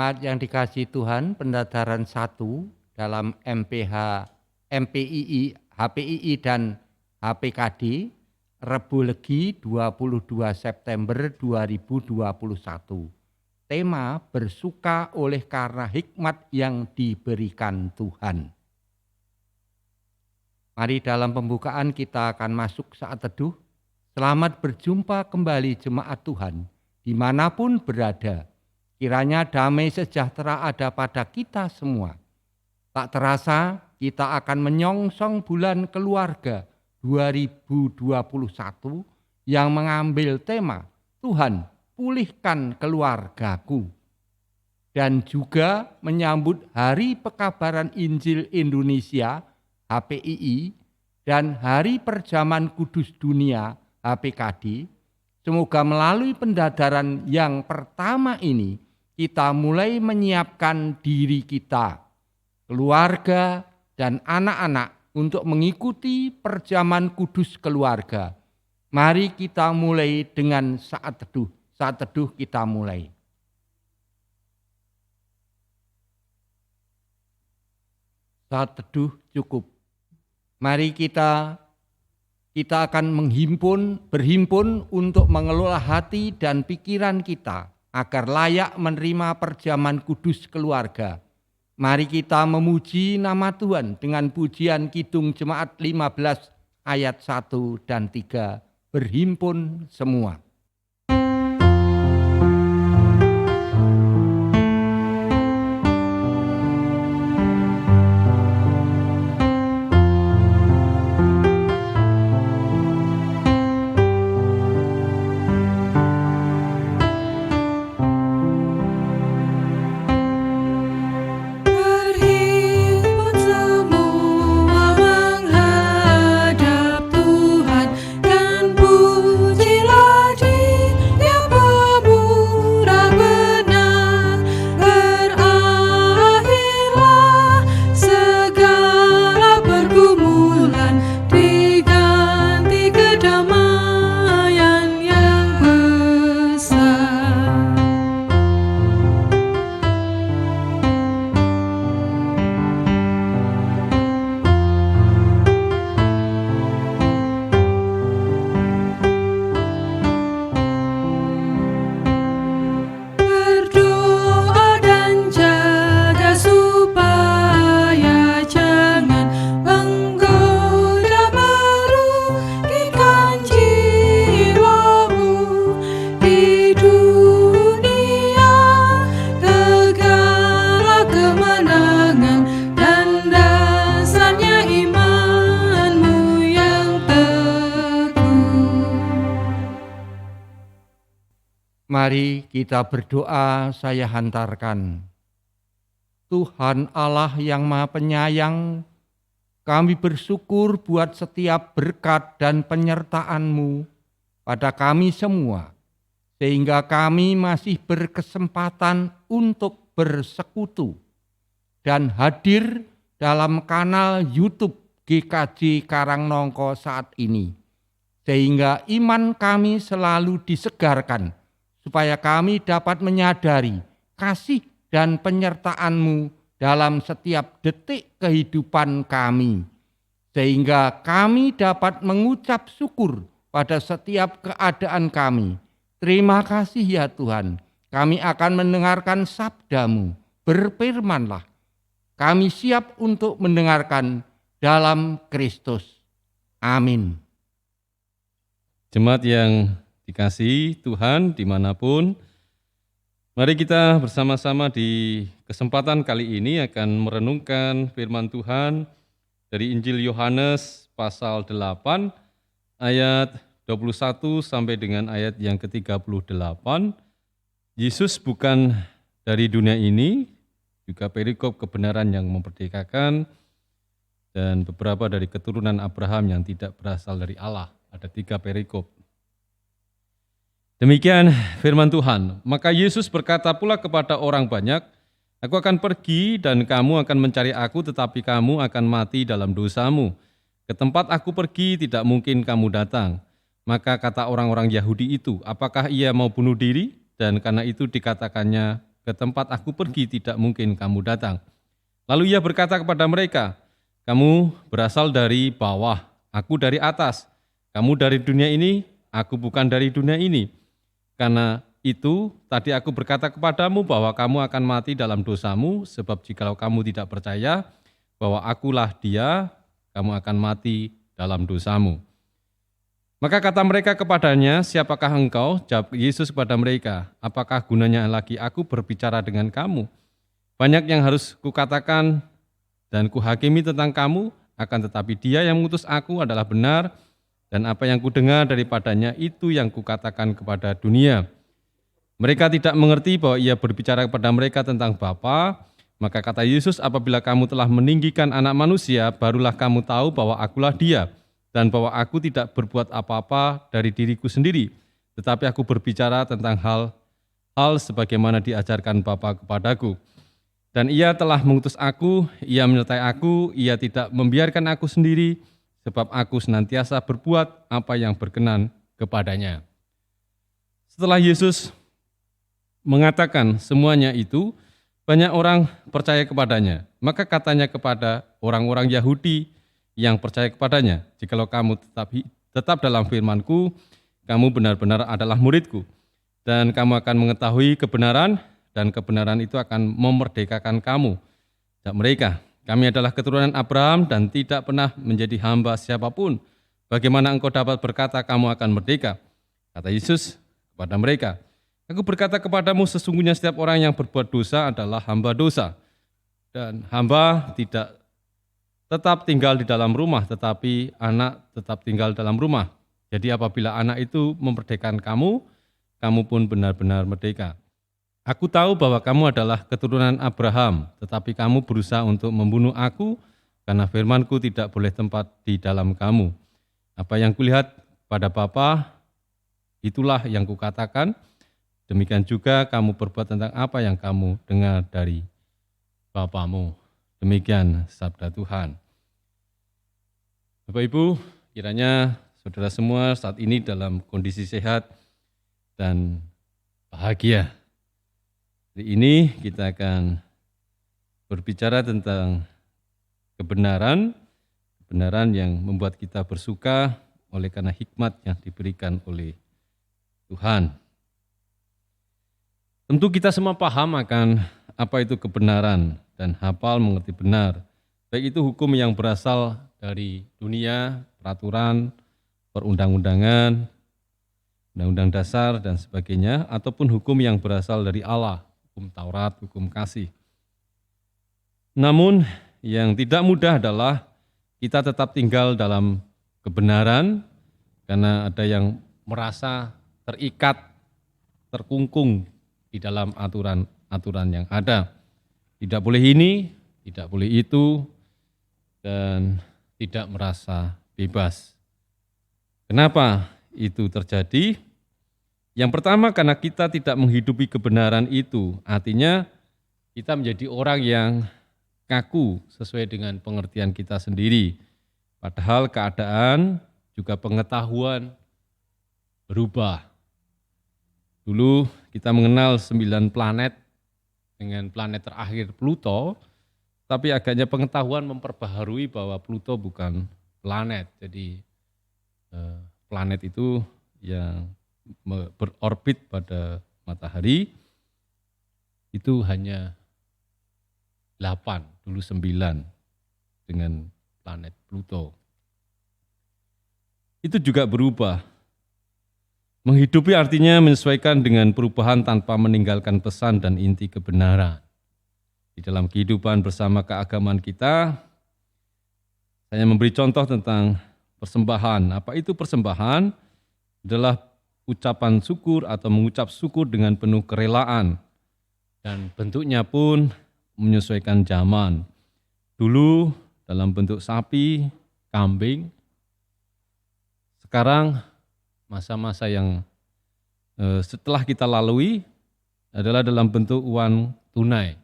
Jemaat yang dikasihi Tuhan, pendadaran 1 dalam MPII, HPII dan HPKD, Rebu Legi 22 September 2021. Tema bersuka oleh karena hikmat yang diberikan Tuhan. Mari dalam pembukaan kita akan masuk saat teduh. Selamat berjumpa kembali jemaat Tuhan, dimanapun berada. Kiranya damai sejahtera ada pada kita semua. Tak terasa kita akan menyongsong bulan keluarga 2021 yang mengambil tema Tuhan pulihkan keluargaku. Dan juga menyambut Hari Pekabaran Injil Indonesia HPII dan Hari Perjamuan Kudus Dunia HPKD. Semoga melalui pendadaran yang pertama ini kita mulai menyiapkan diri kita, keluarga dan anak-anak untuk mengikuti perjamuan kudus keluarga. Mari kita mulai dengan saat teduh. Saat teduh kita mulai. Saat teduh cukup. Mari kita akan berhimpun untuk mengelola hati dan pikiran kita agar layak menerima perjamuan kudus keluarga. Mari kita memuji nama Tuhan dengan pujian Kidung Jemaat 15 ayat 1 dan 3. Berhimpun semua. Mari kita berdoa, saya hantarkan. Tuhan Allah yang Maha Penyayang, kami bersyukur buat setiap berkat dan penyertaan-Mu pada kami semua, sehingga kami masih berkesempatan untuk bersekutu dan hadir dalam kanal YouTube GKJ Karangnongko saat ini, sehingga iman kami selalu disegarkan, supaya kami dapat menyadari kasih dan penyertaan-Mu dalam setiap detik kehidupan kami, sehingga kami dapat mengucap syukur pada setiap keadaan kami. Terima kasih ya Tuhan, kami akan mendengarkan sabda-Mu, berfirman-Lah. Kami siap untuk mendengarkan dalam Kristus. Amin. Jemaat yang dikasihi Tuhan dimanapun, mari kita bersama-sama di kesempatan kali ini akan merenungkan firman Tuhan dari Injil Yohanes pasal 8 ayat 21 sampai dengan ayat yang ke-38. Yesus bukan dari dunia ini, juga perikop kebenaran yang memperdekakan, dan beberapa dari keturunan Abraham yang tidak berasal dari Allah. Ada 3 perikop. Demikian firman Tuhan. Maka Yesus berkata pula kepada orang banyak, Aku akan pergi dan kamu akan mencari aku, tetapi kamu akan mati dalam dosamu. Ke tempat aku pergi tidak mungkin kamu datang. Maka kata orang-orang Yahudi itu, apakah ia mau bunuh diri? Dan karena itu dikatakannya ke tempat aku pergi tidak mungkin kamu datang. Lalu ia berkata kepada mereka, kamu berasal dari bawah, aku dari atas. Kamu dari dunia ini, aku bukan dari dunia ini. Karena itu tadi aku berkata kepadamu bahwa kamu akan mati dalam dosamu, sebab jikalau kamu tidak percaya bahwa akulah Dia, kamu akan mati dalam dosamu. Maka kata mereka kepadanya, siapakah engkau? Jawab Yesus kepada mereka, apakah gunanya lagi aku berbicara dengan kamu? Banyak yang harus kukatakan dan kuhakimi tentang kamu, akan tetapi Dia yang mengutus aku adalah benar, dan apa yang kudengar daripadanya itu yang kukatakan kepada dunia. Mereka tidak mengerti bahwa ia berbicara kepada mereka tentang Bapa. Maka kata Yesus, apabila kamu telah meninggikan anak manusia, barulah kamu tahu bahwa akulah Dia, dan bahwa aku tidak berbuat apa-apa dari diriku sendiri, tetapi aku berbicara tentang hal sebagaimana diajarkan Bapa kepadaku. Dan ia telah mengutus aku, ia menyertai aku, ia tidak membiarkan aku sendiri, sebab aku senantiasa berbuat apa yang berkenan kepadanya. Setelah Yesus mengatakan semuanya itu, banyak orang percaya kepadanya. Maka katanya kepada orang-orang Yahudi yang percaya kepadanya, jikalau kamu tetap dalam firman-Ku, kamu benar-benar adalah murid-Ku, dan kamu akan mengetahui kebenaran, dan kebenaran itu akan memerdekakan kamu. Dan mereka, kami adalah keturunan Abraham dan tidak pernah menjadi hamba siapapun. Bagaimana engkau dapat berkata kamu akan merdeka? Kata Yesus kepada mereka, aku berkata kepadamu, sesungguhnya setiap orang yang berbuat dosa adalah hamba dosa. Dan hamba tidak tetap tinggal di dalam rumah, tetapi anak tetap tinggal dalam rumah. Jadi apabila anak itu memerdekakan kamu, kamu pun benar-benar merdeka. Aku tahu bahwa kamu adalah keturunan Abraham, tetapi kamu berusaha untuk membunuh aku, karena firman-Ku tidak boleh tempat di dalam kamu. Apa yang kulihat pada Bapa, itulah yang kukatakan. Demikian juga kamu berbuat tentang apa yang kamu dengar dari Bapamu. Demikian sabda Tuhan. Bapak Ibu, kiranya saudara semua saat ini dalam kondisi sehat dan bahagia. Hari ini kita akan berbicara tentang kebenaran yang membuat kita bersuka oleh karena hikmat yang diberikan oleh Tuhan. Tentu kita semua paham akan apa itu kebenaran dan hafal mengerti benar. Baik itu hukum yang berasal dari dunia, peraturan, perundang-undangan, undang-undang dasar dan sebagainya, ataupun hukum yang berasal dari Allah, hukum Taurat, hukum kasih. Namun yang tidak mudah adalah kita tetap tinggal dalam kebenaran karena ada yang merasa terikat, terkungkung di dalam aturan-aturan yang ada. Tidak boleh ini, tidak boleh itu, dan tidak merasa bebas. Kenapa itu terjadi? Yang pertama karena kita tidak menghidupi kebenaran itu, artinya kita menjadi orang yang kaku sesuai dengan pengertian kita sendiri. Padahal keadaan juga pengetahuan berubah. Dulu kita mengenal 9 planet dengan planet terakhir Pluto, tapi agaknya pengetahuan memperbaharui bahwa Pluto bukan planet. Jadi planet itu yang berorbit pada matahari itu hanya 8, dulu 9 dengan planet Pluto. Itu juga berubah. Menghidupi artinya menyesuaikan dengan perubahan tanpa meninggalkan pesan dan inti kebenaran. Di dalam kehidupan bersama keagamaan kita, saya memberi contoh tentang persembahan. Apa itu persembahan? Adalah ucapan syukur atau mengucap syukur dengan penuh kerelaan. Dan bentuknya pun menyesuaikan zaman. Dulu dalam bentuk sapi, kambing. Sekarang masa-masa yang setelah kita lalui adalah dalam bentuk uang tunai.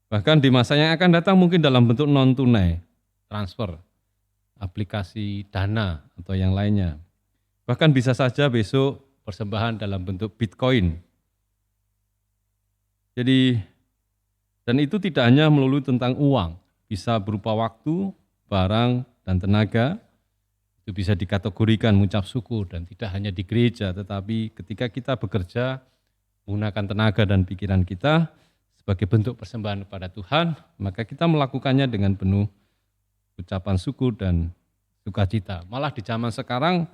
Bahkan di masa yang akan datang mungkin dalam bentuk non-tunai, transfer, aplikasi dana atau yang lainnya. Bahkan bisa saja besok persembahan dalam bentuk Bitcoin. Jadi, dan itu tidak hanya melulu tentang uang, bisa berupa waktu, barang, dan tenaga. Itu bisa dikategorikan mengucap syukur, dan tidak hanya di gereja, tetapi ketika kita bekerja, menggunakan tenaga dan pikiran kita sebagai bentuk persembahan kepada Tuhan, maka kita melakukannya dengan penuh ucapan syukur dan sukacita. Malah di zaman sekarang,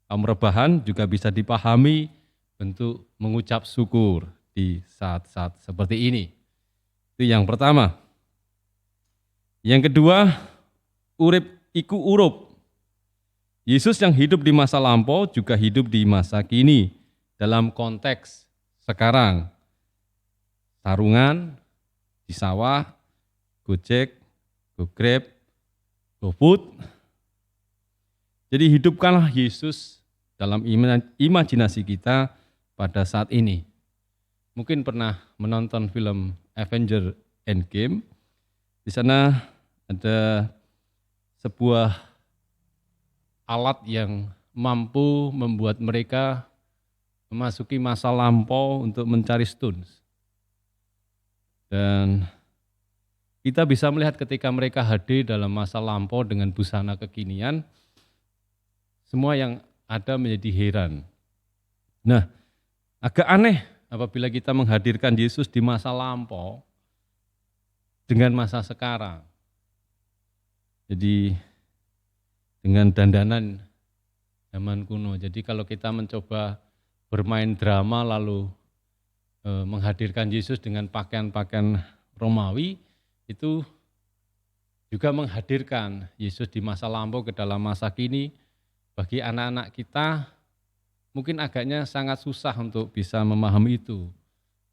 kaum rebahan juga bisa dipahami bentuk mengucap syukur di saat-saat seperti ini. Itu yang pertama. Yang kedua, urip iku urup. Yesus yang hidup di masa lampau juga hidup di masa kini. Dalam konteks sekarang, sarungan, di sawah, Gojek, GoGrab, GoFood. Jadi hidupkanlah Yesus dalam imajinasi kita pada saat ini. Mungkin pernah menonton film Avengers Endgame. Di sana ada sebuah alat yang mampu membuat mereka memasuki masa lampau untuk mencari stones. Dan kita bisa melihat ketika mereka hadir dalam masa lampau dengan busana kekinian, semua yang ada menjadi heran. Nah, agak aneh apabila kita menghadirkan Yesus di masa lampau dengan masa sekarang. Jadi dengan dandanan zaman kuno. Jadi kalau kita mencoba bermain drama lalu menghadirkan Yesus dengan pakaian-pakaian Romawi, itu juga menghadirkan Yesus di masa lampau ke dalam masa kini. Bagi anak-anak kita mungkin agaknya sangat susah untuk bisa memahami itu.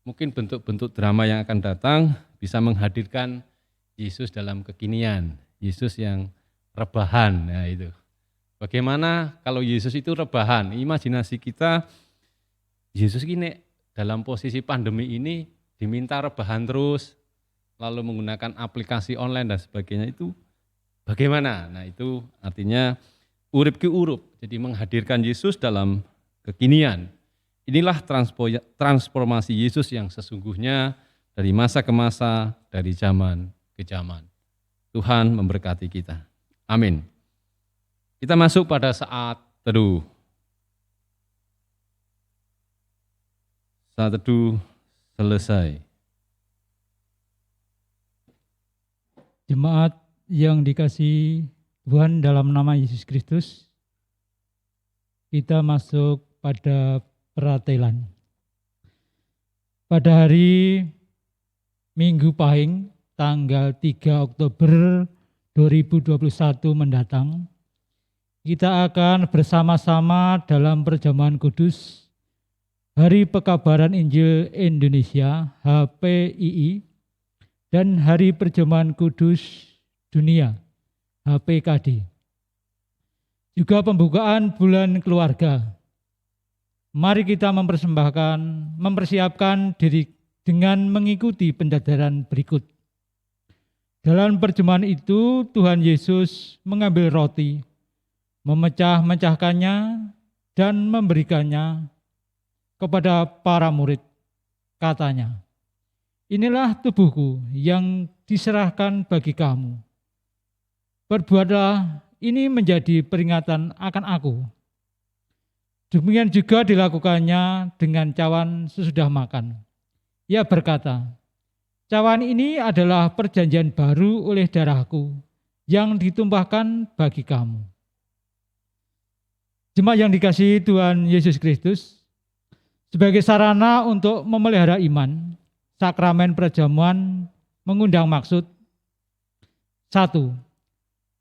Mungkin bentuk-bentuk drama yang akan datang bisa menghadirkan Yesus dalam kekinian, Yesus yang rebahan. Nah itu. Bagaimana kalau Yesus itu rebahan? Imajinasi kita, Yesus ini dalam posisi pandemi ini diminta rebahan terus, lalu menggunakan aplikasi online dan sebagainya, itu bagaimana? Nah itu artinya urip ki urup, jadi menghadirkan Yesus dalam kekinian. Inilah transformasi Yesus yang sesungguhnya dari masa ke masa, dari zaman ke zaman. Tuhan memberkati kita. Amin. Kita masuk pada saat teduh. Saat teduh selesai. Jemaat yang dikasihi Tuhan dalam nama Yesus Kristus, kita masuk pada peratelan. Pada hari Minggu Pahing, tanggal 3 Oktober 2021 mendatang, kita akan bersama-sama dalam perjamuan kudus Hari Pekabaran Injil Indonesia HPII dan Hari Perjamuan Kudus Dunia HPKD. Juga pembukaan bulan keluarga. Mari kita mempersiapkan diri dengan mengikuti penjadaran berikut. Dalam perjamuan itu Tuhan Yesus mengambil roti, memecah-mecahkannya dan memberikannya kepada para murid. Katanya, "Inilah tubuhku yang diserahkan bagi kamu. Perbuatlah ini menjadi peringatan akan aku." Demikian juga dilakukannya dengan cawan sesudah makan. Ia berkata, "Cawan ini adalah perjanjian baru oleh darahku yang ditumpahkan bagi kamu." Jemaat yang dikasihi Tuhan Yesus Kristus, sebagai sarana untuk memelihara iman, sakramen perjamuan mengundang maksud: 1.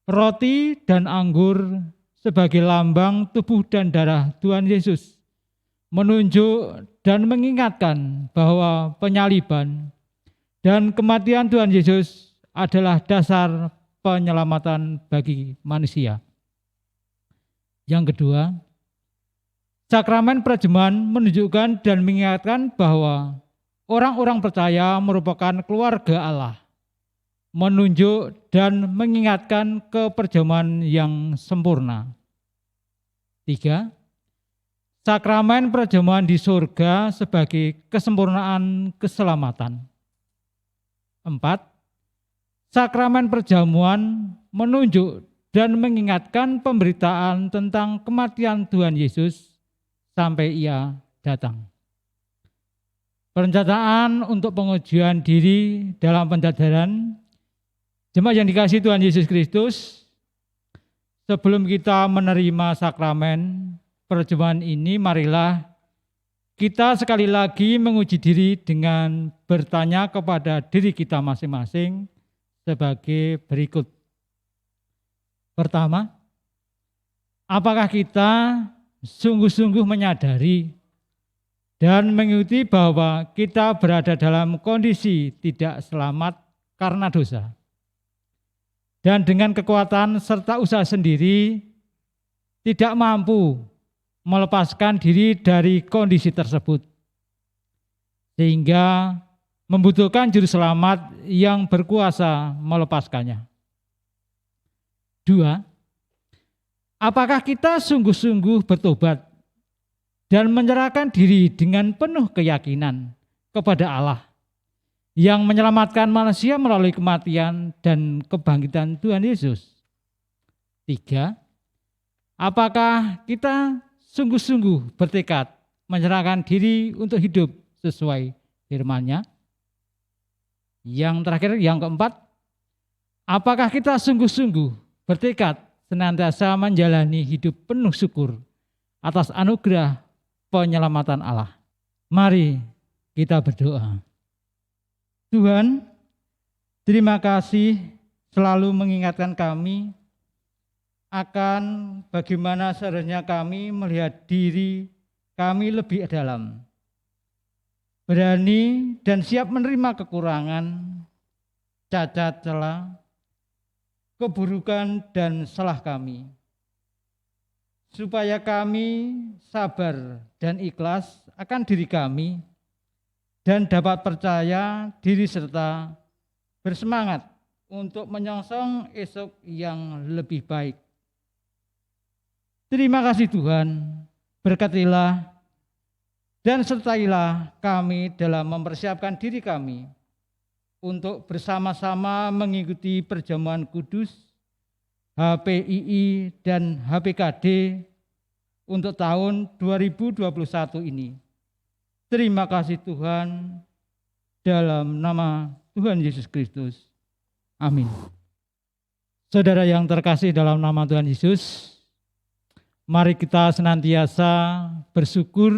Roti dan anggur sebagai lambang tubuh dan darah Tuhan Yesus, menunjuk dan mengingatkan bahwa penyaliban dan kematian Tuhan Yesus adalah dasar penyelamatan bagi manusia. Yang kedua, sakramen perjamuan menunjukkan dan mengingatkan bahwa orang-orang percaya merupakan keluarga Allah, menunjuk dan mengingatkan keperjamuan yang sempurna. 3. sakramen perjamuan di surga sebagai kesempurnaan keselamatan. 4. Sakramen perjamuan menunjuk dan mengingatkan pemberitaan tentang kematian Tuhan Yesus sampai Ia datang. Perencanaan untuk pengujian diri dalam pendadaran. Jemaat yang dikasihi Tuhan Yesus Kristus, sebelum kita menerima sakramen perjamuan ini, marilah kita sekali lagi menguji diri dengan bertanya kepada diri kita masing-masing sebagai berikut. Pertama, apakah kita sungguh-sungguh menyadari dan mengikuti bahwa kita berada dalam kondisi tidak selamat karena dosa? Dan dengan kekuatan serta usaha sendiri tidak mampu melepaskan diri dari kondisi tersebut, sehingga membutuhkan juru selamat yang berkuasa melepaskannya. 2. Apakah kita sungguh-sungguh bertobat dan menyerahkan diri dengan penuh keyakinan kepada Allah yang menyelamatkan manusia melalui kematian dan kebangkitan Tuhan Yesus? 3. Apakah kita sungguh-sungguh bertekad menyerahkan diri untuk hidup sesuai firman-Nya? Yang terakhir, yang keempat, apakah kita sungguh-sungguh bertekad senantiasa menjalani hidup penuh syukur atas anugerah penyelamatan Allah? Mari kita berdoa. Tuhan, terima kasih selalu mengingatkan kami akan bagaimana seharusnya kami melihat diri kami lebih dalam, berani dan siap menerima kekurangan, cacat celah, keburukan dan salah kami, supaya kami sabar dan ikhlas akan diri kami dan dapat percaya diri serta bersemangat untuk menyongsong esok yang lebih baik. Terima kasih Tuhan, berkatilah dan sertailah kami dalam mempersiapkan diri kami untuk bersama-sama mengikuti perjamuan kudus, HPII dan HPKD untuk tahun 2021 ini. Terima kasih Tuhan, dalam nama Tuhan Yesus Kristus. Amin. Saudara yang terkasih dalam nama Tuhan Yesus, mari kita senantiasa bersyukur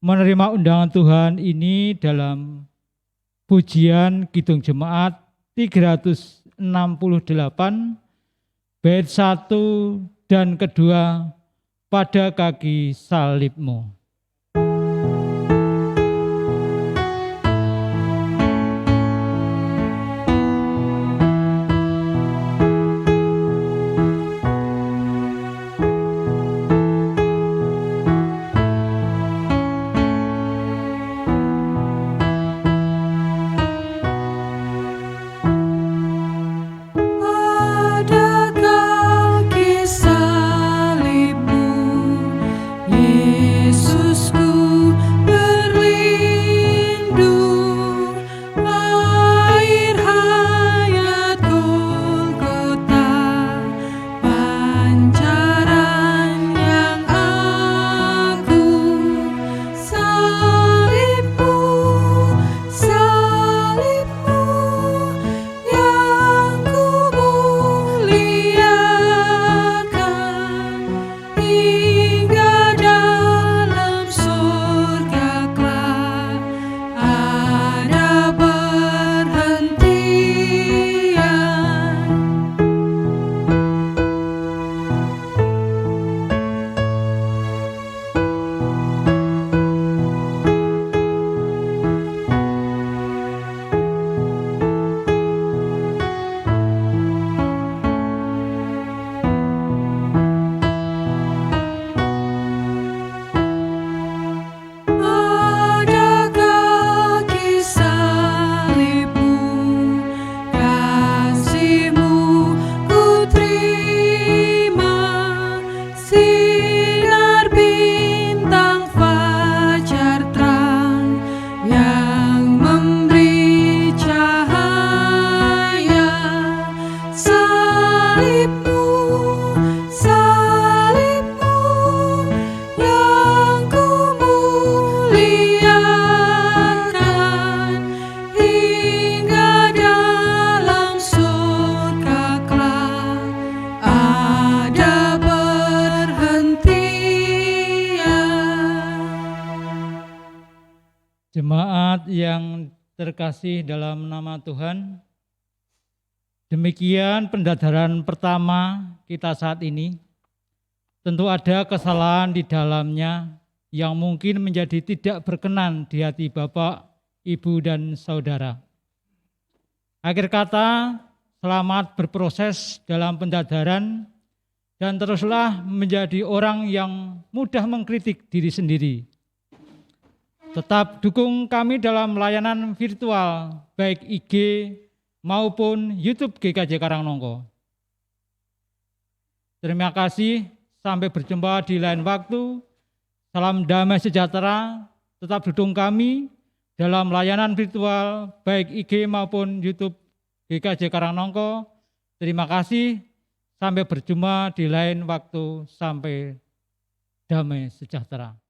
menerima undangan Tuhan ini dalam pujian Kidung Jemaat 368 bait 1 dan kedua, pada kaki salibmu. Yesus terkasih dalam nama Tuhan, demikian pendadaran pertama kita saat ini. Tentu ada kesalahan di dalamnya yang mungkin menjadi tidak berkenan di hati Bapak, Ibu, dan Saudara. Akhir kata, selamat berproses dalam pendadaran dan teruslah menjadi orang yang mudah mengkritik diri sendiri. Tetap dukung kami dalam layanan virtual, baik IG maupun YouTube GKJ Karangnongko. Terima kasih, sampai berjumpa di lain waktu. Salam damai sejahtera, tetap dukung kami dalam layanan virtual, baik IG maupun YouTube GKJ Karangnongko. Terima kasih, sampai berjumpa di lain waktu. Sampai damai sejahtera.